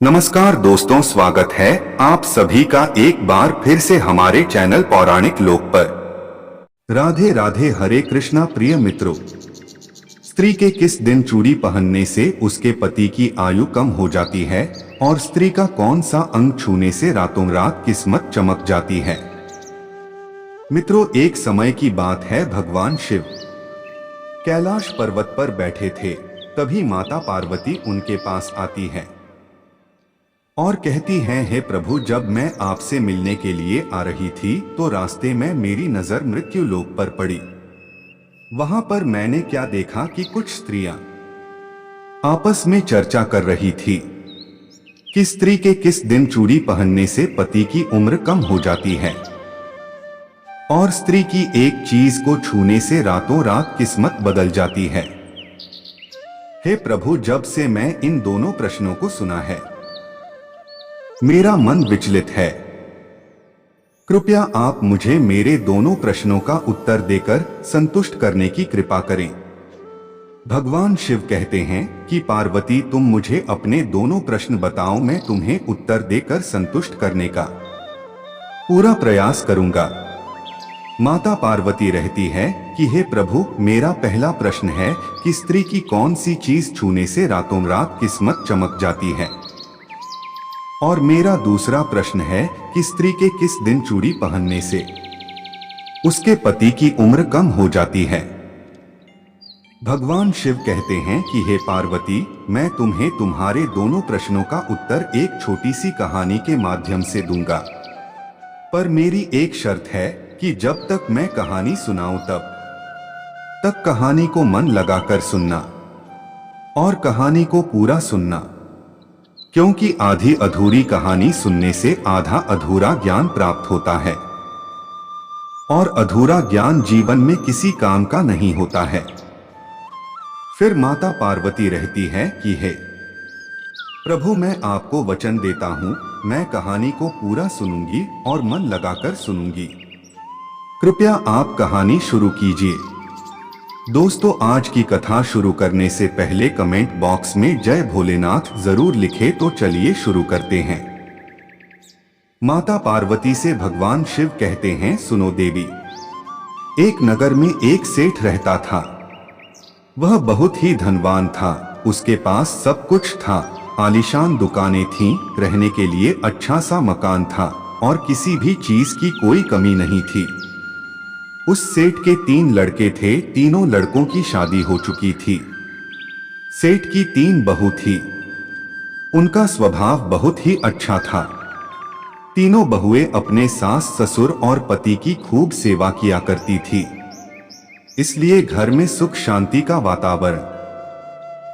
नमस्कार दोस्तों, स्वागत है आप सभी का एक बार फिर से हमारे चैनल पौराणिक लोक पर। राधे राधे। हरे कृष्णा। प्रिय मित्रों, स्त्री के किस दिन चूड़ी पहनने से उसके पति की आयु कम हो जाती है और स्त्री का कौन सा अंग छूने से रातों रात किस्मत चमक जाती है। मित्रों, एक समय की बात है, भगवान शिव कैलाश पर्वत पर बैठे थे। तभी माता पार्वती उनके पास आती है और कहती हैं, हे प्रभु, जब मैं आपसे मिलने के लिए आ रही थी तो रास्ते में मेरी नजर मृत्यु लोक पर पड़ी। वहां पर मैंने क्या देखा कि कुछ स्त्रियां आपस में चर्चा कर रही थी कि स्त्री के किस दिन चूड़ी पहनने से पति की उम्र कम हो जाती है और स्त्री की एक चीज को छूने से रातों रात किस्मत बदल जाती है। हे प्रभु, जब से मैं इन दोनों प्रश्नों को सुना है मेरा मन विचलित है। कृपया आप मुझे मेरे दोनों प्रश्नों का उत्तर देकर संतुष्ट करने की कृपा करें। भगवान शिव कहते हैं कि पार्वती, तुम मुझे अपने दोनों प्रश्न बताओ, मैं तुम्हें उत्तर देकर संतुष्ट करने का पूरा प्रयास करूंगा। माता पार्वती रहती है कि हे प्रभु, मेरा पहला प्रश्न है कि स्त्री की कौन सी चीज छूने से रातों रात किस्मत चमक जाती है, और मेरा दूसरा प्रश्न है कि स्त्री के किस दिन चूड़ी पहनने से उसके पति की उम्र कम हो जाती है। भगवान शिव कहते हैं कि हे पार्वती, मैं तुम्हें तुम्हारे दोनों प्रश्नों का उत्तर एक छोटी सी कहानी के माध्यम से दूंगा, पर मेरी एक शर्त है कि जब तक मैं कहानी सुनाऊं तब तक कहानी को मन लगाकर सुनना और कहानी को पूरा सुनना, क्योंकि आधी अधूरी कहानी सुनने से आधा अधूरा ज्ञान प्राप्त होता है और अधूरा ज्ञान जीवन में किसी काम का नहीं होता है। फिर माता पार्वती रहती है कि हे प्रभु, मैं आपको वचन देता हूं, मैं कहानी को पूरा सुनूंगी और मन लगाकर सुनूंगी। कृपया आप कहानी शुरू कीजिए। दोस्तों, आज की कथा शुरू करने से पहले कमेंट बॉक्स में जय भोलेनाथ जरूर लिखें। तो चलिए शुरू करते हैं। माता पार्वती से भगवान शिव कहते हैं, सुनो देवी, एक नगर में एक सेठ रहता था। वह बहुत ही धनवान था, उसके पास सब कुछ था। आलीशान दुकानें थीं, रहने के लिए अच्छा सा मकान था और किसी भी चीज की कोई कमी नहीं थी। उस सेठ के 3 लड़के थे, तीनों लड़कों की शादी हो चुकी थी। सेठ की 3 बहू थी, उनका स्वभाव बहुत ही अच्छा था। तीनों बहुएं अपने सास ससुर और पति की खूब सेवा किया करती थी, इसलिए घर में सुख शांति का वातावरण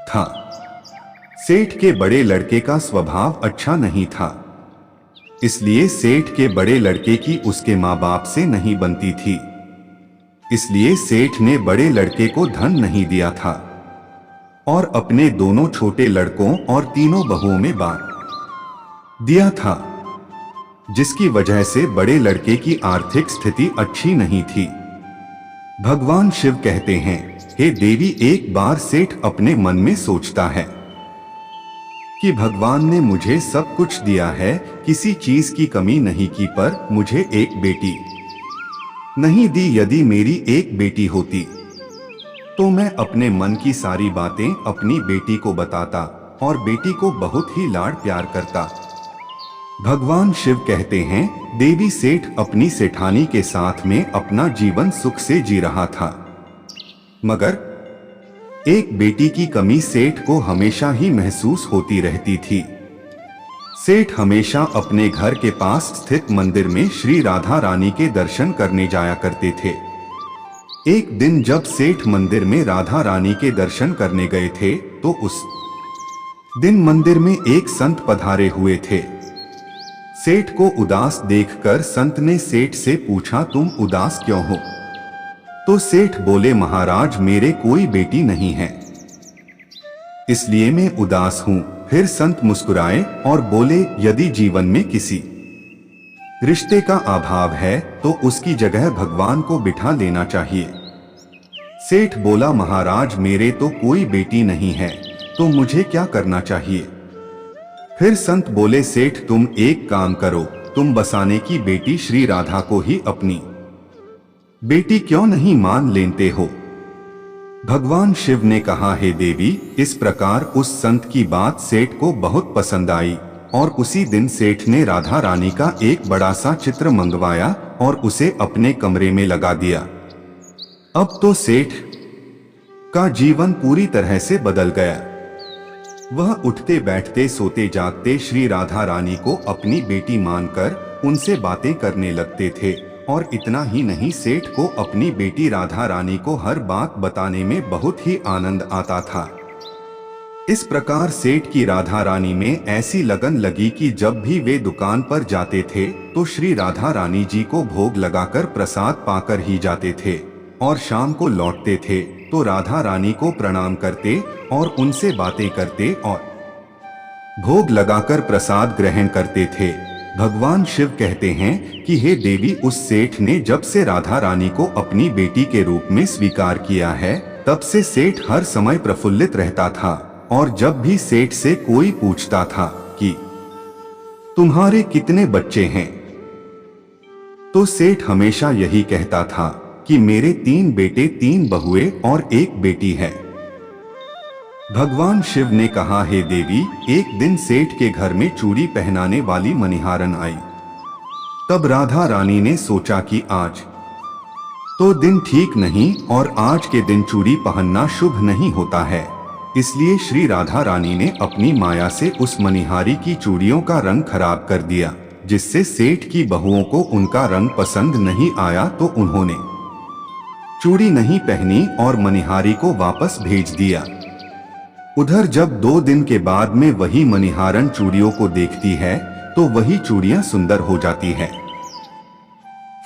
था। सेठ के बड़े लड़के का स्वभाव अच्छा नहीं था, इसलिए सेठ के बड़े लड़के की उसके माँ बाप से नहीं बनती थी, इसलिए सेठ ने बड़े लड़के को धन नहीं दिया था और अपने दोनों छोटे लड़कों और तीनों बहुओं में बांट दिया था, जिसकी वजह से बड़े लड़के की आर्थिक स्थिति अच्छी नहीं थी। भगवान शिव कहते हैं, हे देवी, एक बार सेठ अपने मन में सोचता है कि भगवान ने मुझे सब कुछ दिया है, किसी चीज की कमी नहीं की, पर मुझे एक बेटी नहीं दी। यदि मेरी एक बेटी होती तो मैं अपने मन की सारी बातें अपनी बेटी को बताता और बेटी को बहुत ही लाड प्यार करता। भगवान शिव कहते हैं, देवी, सेठ अपनी सेठानी के साथ में अपना जीवन सुख से जी रहा था, मगर एक बेटी की कमी सेठ को हमेशा ही महसूस होती रहती थी। सेठ हमेशा अपने घर के पास स्थित मंदिर में श्री राधा रानी के दर्शन करने जाया करते थे। एक दिन जब सेठ मंदिर में राधा रानी के दर्शन करने गए थे तो उस दिन मंदिर में एक संत पधारे हुए थे। सेठ को उदास देखकर संत ने सेठ से पूछा, तुम उदास क्यों हो? तो सेठ बोले, महाराज, मेरे कोई बेटी नहीं है, इसलिए मैं उदास हूं। फिर संत मुस्कुराए और बोले, यदि जीवन में किसी रिश्ते का अभाव है तो उसकी जगह भगवान को बिठा लेना चाहिए। सेठ बोला, महाराज, मेरे तो कोई बेटी नहीं है, तो मुझे क्या करना चाहिए? फिर संत बोले, सेठ तुम एक काम करो, तुम बसाने की बेटी श्री राधा को ही अपनी बेटी क्यों नहीं मान लेते हो। भगवान शिव ने कहा, हे देवी, इस प्रकार उस संत की बात सेठ को बहुत पसंद आई और उसी दिन सेठ ने राधा रानी का एक बड़ा सा चित्र मंगवाया और उसे अपने कमरे में लगा दिया। अब तो सेठ का जीवन पूरी तरह से बदल गया। वह उठते बैठते सोते जागते श्री राधा रानी को अपनी बेटी मानकर उनसे बातें करने लगते थे और इतना ही नहीं, सेठ को अपनी बेटी राधा रानी को हर बात बताने में बहुत ही आनंद आता था। इस प्रकार सेठ की राधा रानी में ऐसी लगन लगी कि जब भी वे दुकान पर जाते थे तो श्री राधा रानी जी को भोग लगाकर प्रसाद पाकर ही जाते थे और शाम को लौटते थे तो राधा रानी को प्रणाम करते और उनसे बातें करते और भोग लगाकर प्रसाद ग्रहण करते थे। भगवान शिव कहते हैं कि हे देवी, उस सेठ ने जब से राधा रानी को अपनी बेटी के रूप में स्वीकार किया है तब से सेठ हर समय प्रफुल्लित रहता था और जब भी सेठ से कोई पूछता था कि तुम्हारे कितने बच्चे हैं, तो सेठ हमेशा यही कहता था कि मेरे 3 बेटे 3 बहुएं और 1 बेटी है। भगवान शिव ने कहा, हे देवी, एक दिन सेठ के घर में चूड़ी पहनाने वाली मनिहारन आई। तब राधा रानी ने सोचा कि आज तो दिन ठीक नहीं और आज के दिन चूड़ी पहनना शुभ नहीं होता है, इसलिए श्री राधा रानी ने अपनी माया से उस मनिहारी की चूड़ियों का रंग खराब कर दिया, जिससे सेठ की बहुओं को उनका रंग पसंद नहीं आया तो उन्होंने चूड़ी नहीं पहनी और मनिहारी को वापस भेज दिया। उधर जब 2 दिन के बाद में वही मनिहारन चूड़ियों को देखती है तो वही चूड़ियां सुंदर हो जाती है।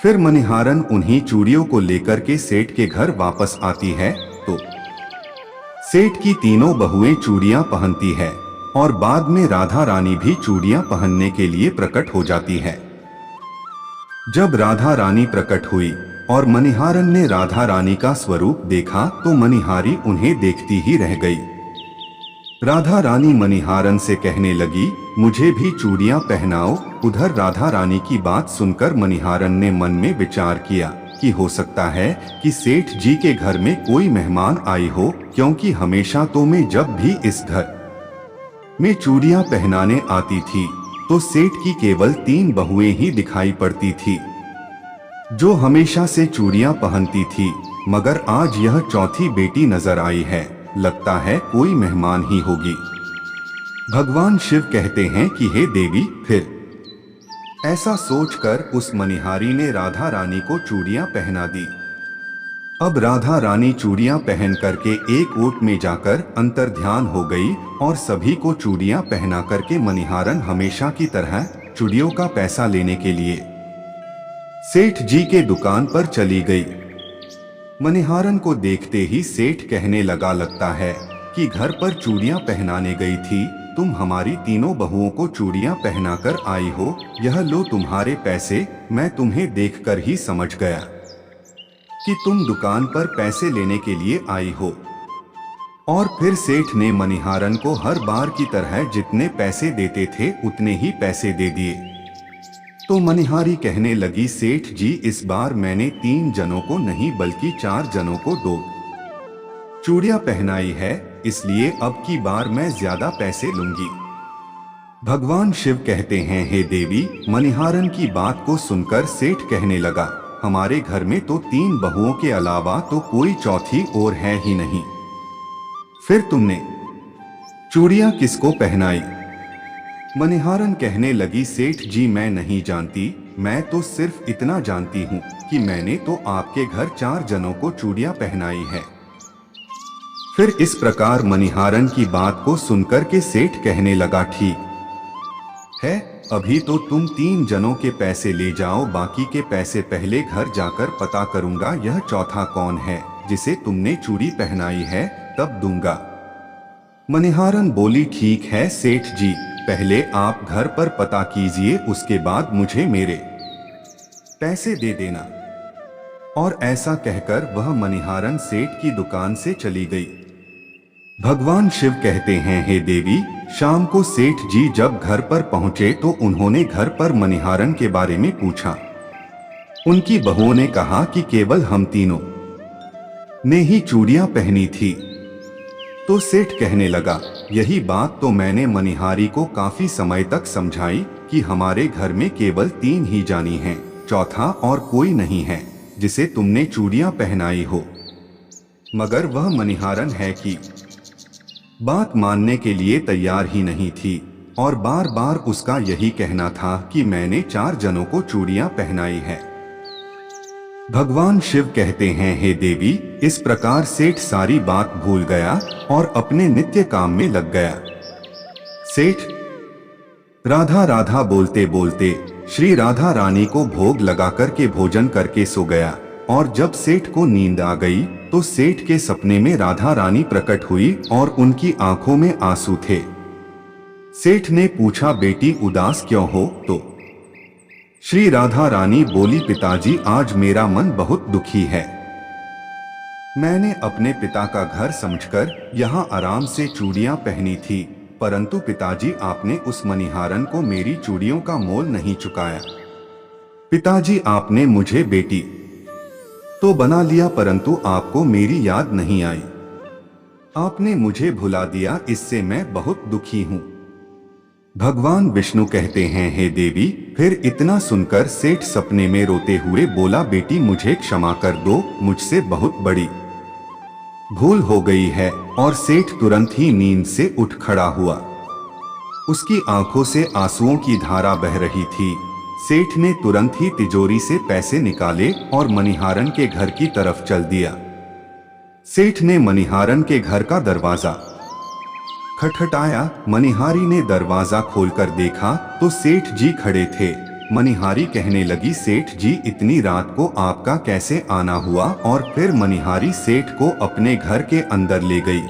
फिर मनिहारन उन्हीं चूड़ियों को लेकर के सेठ के घर वापस आती है तो सेठ की तीनों बहुएं चूड़ियां पहनती है और बाद में राधा रानी भी चूड़ियां पहनने के लिए प्रकट हो जाती है। जब राधा रानी प्रकट हुई और मनिहारन ने राधा रानी का स्वरूप देखा तो मनिहारी उन्हें देखती ही रह गई। राधा रानी मनिहारन से कहने लगी, मुझे भी चूड़ियां पहनाओ। उधर राधा रानी की बात सुनकर मनिहारन ने मन में विचार किया कि हो सकता है कि सेठ जी के घर में कोई मेहमान आई हो, क्योंकि हमेशा तो मैं जब भी इस घर में चूड़ियां पहनाने आती थी तो सेठ की केवल 3 बहुएं ही दिखाई पड़ती थी जो हमेशा से चूड़ियां पहनती थी, मगर आज यह चौथी बेटी नजर आई है, लगता है कोई मेहमान ही होगी। भगवान शिव कहते हैं कि हे देवी, फिर ऐसा सोचकर उस मनिहारी ने राधा रानी को चूड़ियां पहना दी। अब राधा रानी चूड़ियां पहन करके एक ओट में जाकर अंतर्ध्यान हो गई और सभी को चूड़ियां पहना करके मनिहारन हमेशा की तरह चूड़ियों का पैसा लेने के लिए सेठ जी के दुकान पर चली गई। मनिहारन को देखते ही सेठ कहने लगा, लगता है कि घर पर चूड़ियां पहनाने गई थी, तुम हमारी तीनों बहुओं को चूड़ियां पहनाकर आई हो, यह लो तुम्हारे पैसे। मैं तुम्हें देखकर ही समझ गया कि तुम दुकान पर पैसे लेने के लिए आई हो। और फिर सेठ ने मनिहारन को हर बार की तरह जितने पैसे देते थे उतने ही पैसे दे दिए। तो मनिहारी कहने लगी, सेठ जी, इस बार मैंने 3 जनों को नहीं बल्कि 4 जनों को 2 चूड़ियां पहनाई है, इसलिए अब की बार मैं ज्यादा पैसे लूंगी। भगवान शिव कहते हैं, हे देवी, मनिहारन की बात को सुनकर सेठ कहने लगा, हमारे घर में तो 3 बहुओं के अलावा तो कोई चौथी और है ही नहीं, फिर तुमने चूड़ियां किसको पहनाई। मनिहारन कहने लगी, सेठ जी, मैं नहीं जानती, मैं तो सिर्फ इतना जानती हूँ कि मैंने तो आपके घर 4 जनों को चूड़ियां पहनाई है। फिर इस प्रकार मनिहारन की बात को सुनकर के सेठ कहने लगा, ठीक है, अभी तो तुम 3 जनों के पैसे ले जाओ, बाकी के पैसे पहले घर जाकर पता करूंगा यह चौथा कौन है जिसे तुमने चूड़ी पहनाई है, तब दूंगा। मनिहारन बोली, ठीक है सेठ जी, पहले आप घर पर पता कीजिए, उसके बाद मुझे मेरे पैसे दे देना। और ऐसा कहकर वह मनिहारन सेठ की दुकान से चली गई। भगवान शिव कहते हैं, हे देवी, शाम को सेठ जी जब घर पर पहुंचे तो उन्होंने घर पर मणिहारन के बारे में पूछा। उनकी बहुओं ने कहा कि केवल हम तीनों ने ही चूड़ियां पहनी थी। तो सेठ कहने लगा, यही बात तो मैंने मणिहारी को काफी समय तक समझाई कि हमारे घर में केवल 3 ही जानी हैं, चौथा और कोई नहीं है जिसे तुमने चूड़ियां पहनाई हो। मगर वह मणिहारन है कि बात मानने के लिए तैयार ही नहीं थी और बार बार उसका यही कहना था कि मैंने 4 जनों को चूड़ियां पहनाई है। भगवान शिव कहते हैं, हे देवी, इस प्रकार सेठ सारी बात भूल गया और अपने नित्य काम में लग गया। सेठ राधा राधा बोलते बोलते श्री राधा रानी को भोग लगाकर के भोजन करके सो गया और जब सेठ को नींद आ गई तो सेठ के सपने में राधा रानी प्रकट हुई और उनकी आंखों में आंसू थे। सेठ ने पूछा, बेटी उदास क्यों हो? तो श्री राधा रानी बोली, पिताजी आज मेरा मन बहुत दुखी है। मैंने अपने पिता का घर समझकर यहाँ आराम से चूड़ियां पहनी थी, परंतु पिताजी आपने उस मणिहारन को मेरी चूड़ियों का मोल नहीं चुकाया। पिताजी आपने मुझे बेटी तो बना लिया, परंतु आपको मेरी याद नहीं आई। आपने मुझे भुला दिया, इससे मैं बहुत दुखी हूँ। भगवान विष्णु कहते हैं, हे देवी, फिर इतना सुनकर सेठ सपने में रोते हुए बोला, बेटी मुझे क्षमा कर दो, मुझसे बहुत बड़ी भूल हो गई है। और सेठ तुरंत ही नींद से उठ खड़ा हुआ। उसकी आंखों से आंसुओं की धारा बह रही थी। सेठ ने तुरंत ही तिजोरी से पैसे निकाले और मणिहारन के घर की तरफ चल दिया। सेठ ने मणिहारन के घर का दरवाजा खटखटाया। मणिहारी ने दरवाजा खोलकर देखा तो सेठ जी खड़े थे। मणिहारी कहने लगी, सेठ जी इतनी रात को आपका कैसे आना हुआ? और फिर मणिहारी सेठ को अपने घर के अंदर ले गई।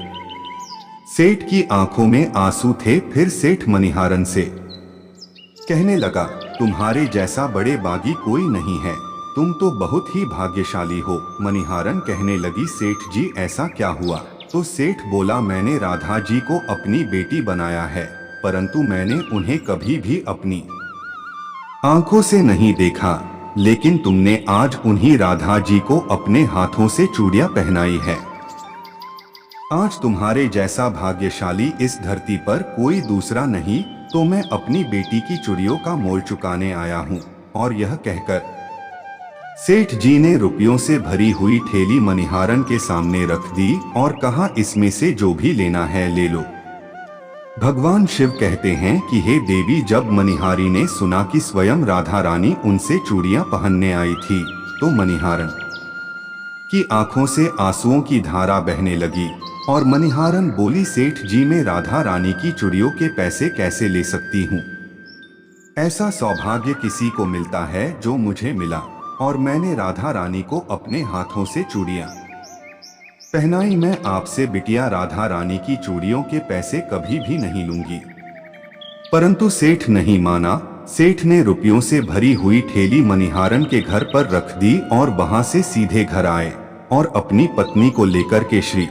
सेठ की आंखों में आंसू थे। फिर सेठ मणिहारन से कहने लगा, तुम्हारे जैसा बड़े बागी कोई नहीं है, तुम तो बहुत ही भाग्यशाली हो। मणिहारन कहने लगी, सेठ जी ऐसा क्या हुआ? तो सेठ बोला, मैंने राधा जी को अपनी बेटी बनाया है, परंतु मैंने उन्हें कभी भी अपनी आंखों से नहीं देखा, लेकिन तुमने आज उन्हीं राधा जी को अपने हाथों से चूड़ियां पहनाई है। आज तुम्हारे जैसा भाग्यशाली इस धरती पर कोई दूसरा नहीं, तो मैं अपनी बेटी की चूड़ियों का मोल चुकाने आया हूँ। और यह कहकर सेठ जी ने रुपयों से भरी हुई थैली मणिहारन के सामने रख दी और कहा, इसमें से जो भी लेना है ले लो। भगवान शिव कहते हैं कि हे देवी, जब मणिहारी ने सुना कि स्वयं राधा रानी उनसे चूड़ियां पहनने आई थी तो मणिहारन की आंखों से आंसुओं की धारा बहने लगी और मणिहारन बोली, सेठ जी मैं राधा रानी की चूड़ियों के पैसे कैसे ले सकती हूँ? ऐसा सौभाग्य किसी को मिलता है जो मुझे मिला, और मैंने राधा रानी को अपने हाथों से चूड़ियां पहनाई। मैं आपसे बिटिया राधा रानी की चूड़ियों के पैसे कभी भी नहीं लूंगी। परंतु सेठ नहीं माना। सेठ ने रुपयों से भरी हुई थैली मणिहारन के घर पर रख दी और वहां से सीधे घर आए और अपनी पत्नी को लेकर के श्री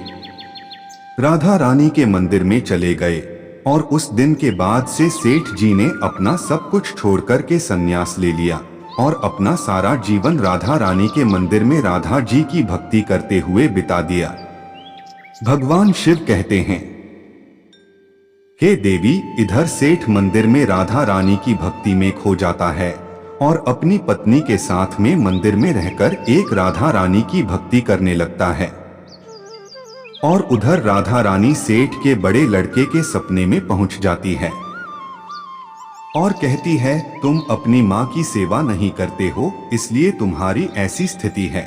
राधा रानी के मंदिर में चले गए। और उस दिन के बाद से सेठ जी ने अपना सब कुछ छोड़कर के संन्यास ले लिया और अपना सारा जीवन राधा रानी के मंदिर में राधा जी की भक्ति करते हुए बिता दिया। भगवान शिव कहते हैं, हे देवी, इधर सेठ मंदिर में राधा रानी की भक्ति में खो जाता है और अपनी पत्नी के साथ में मंदिर में रहकर एक राधा रानी की भक्ति करने लगता है, और उधर राधा रानी सेठ के बड़े लड़के के सपने में पहुंच जाती है और कहती है, तुम अपनी माँ की सेवा नहीं करते हो, इसलिए तुम्हारी ऐसी स्थिति है।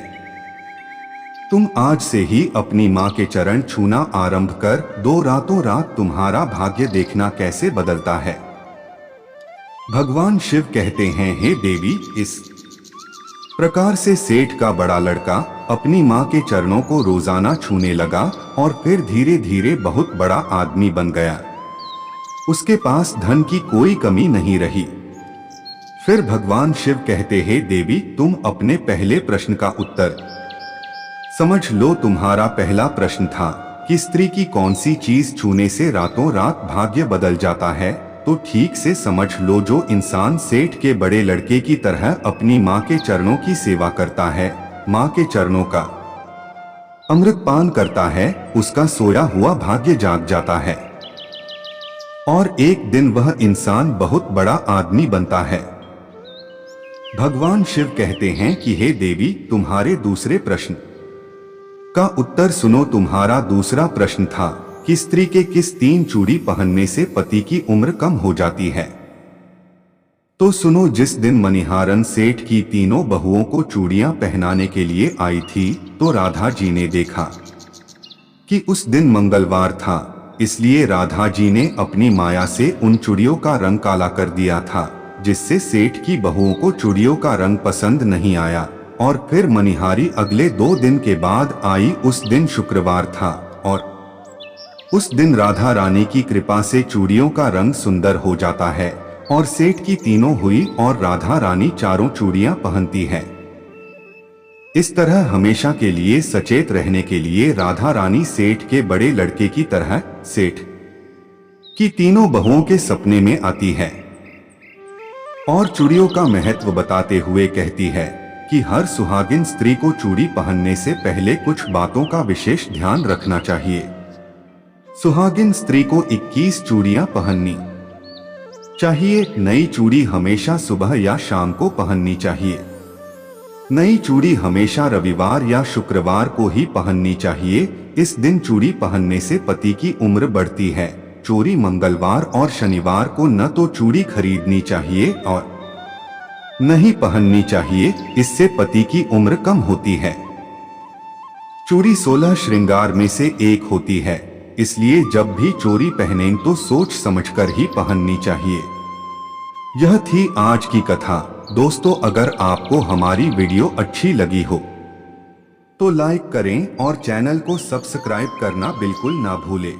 तुम आज से ही अपनी माँ के चरण छूना आरंभ कर दो, रातों रात तुम्हारा भाग्य देखना कैसे बदलता है। भगवान शिव कहते हैं, हे देवी, इस प्रकार से सेठ का बड़ा लड़का अपनी माँ के चरणों को रोजाना छूने लगा और फिर धीरे धीरे बहुत बड़ा आदमी बन गया। उसके पास धन की कोई कमी नहीं रही। फिर भगवान शिव कहते हैं, देवी, तुम अपने पहले प्रश्न का उत्तर समझ लो। तुम्हारा पहला प्रश्न था कि स्त्री की कौन सी चीज छूने से रातों रात भाग्य बदल जाता है, तो ठीक से समझ लो जो इंसान सेठ के बड़े लड़के की तरह अपनी माँ के चरणों की सेवा करता है, माँ के चरणों का अमृतपान करता है, उसका सोया हुआ भाग्य जाग जाता है और एक दिन वह इंसान बहुत बड़ा आदमी बनता है। भगवान शिव कहते हैं कि हे देवी, तुम्हारे दूसरे प्रश्न का उत्तर सुनो। तुम्हारा दूसरा प्रश्न था कि स्त्री के किस 3 चूड़ी पहनने से पति की उम्र कम हो जाती है। तो सुनो, जिस दिन मणिहारन सेठ की तीनों बहुओं को चूड़ियां पहनाने के लिए आई थी, तो राधा जी ने देखा कि उस दिन मंगलवार था, इसलिए राधा जी ने अपनी माया से उन चूड़ियों का रंग काला कर दिया था, जिससे सेठ की बहुओं को चूड़ियों का रंग पसंद नहीं आया। और फिर मणिहारी अगले 2 दिन के बाद आई। उस दिन शुक्रवार था और उस दिन राधा रानी की कृपा से चूड़ियों का रंग सुंदर हो जाता है और सेठ की तीनों हुई और राधा रानी चारों चूड़ियां पहनती है। इस तरह हमेशा के लिए सचेत रहने के लिए राधा रानी सेठ के बड़े लड़के की तरह सेठ की तीनों बहुओं के सपने में आती है और चूड़ियों का महत्व बताते हुए कहती है कि हर सुहागिन स्त्री को चूड़ी पहनने से पहले कुछ बातों का विशेष ध्यान रखना चाहिए। सुहागिन स्त्री को 21 चूड़ियां पहननी चाहिए। नई चूड़ी हमेशा सुबह या शाम को पहननी चाहिए। नई चूड़ी हमेशा रविवार या शुक्रवार को ही पहननी चाहिए। इस दिन चूड़ी पहनने से पति की उम्र बढ़ती है। चोरी मंगलवार और शनिवार को न तो चूड़ी खरीदनी चाहिए और नहीं पहननी चाहिए, इससे पति की उम्र कम होती है। चूड़ी 16 श्रृंगार में से एक होती है, इसलिए जब भी चोरी पहनें तो सोच समझकर ही पहननी चाहिए। यह थी आज की कथा। दोस्तों, अगर आपको हमारी वीडियो अच्छी लगी हो तो लाइक करें और चैनल को सब्सक्राइब करना बिल्कुल ना भूलें।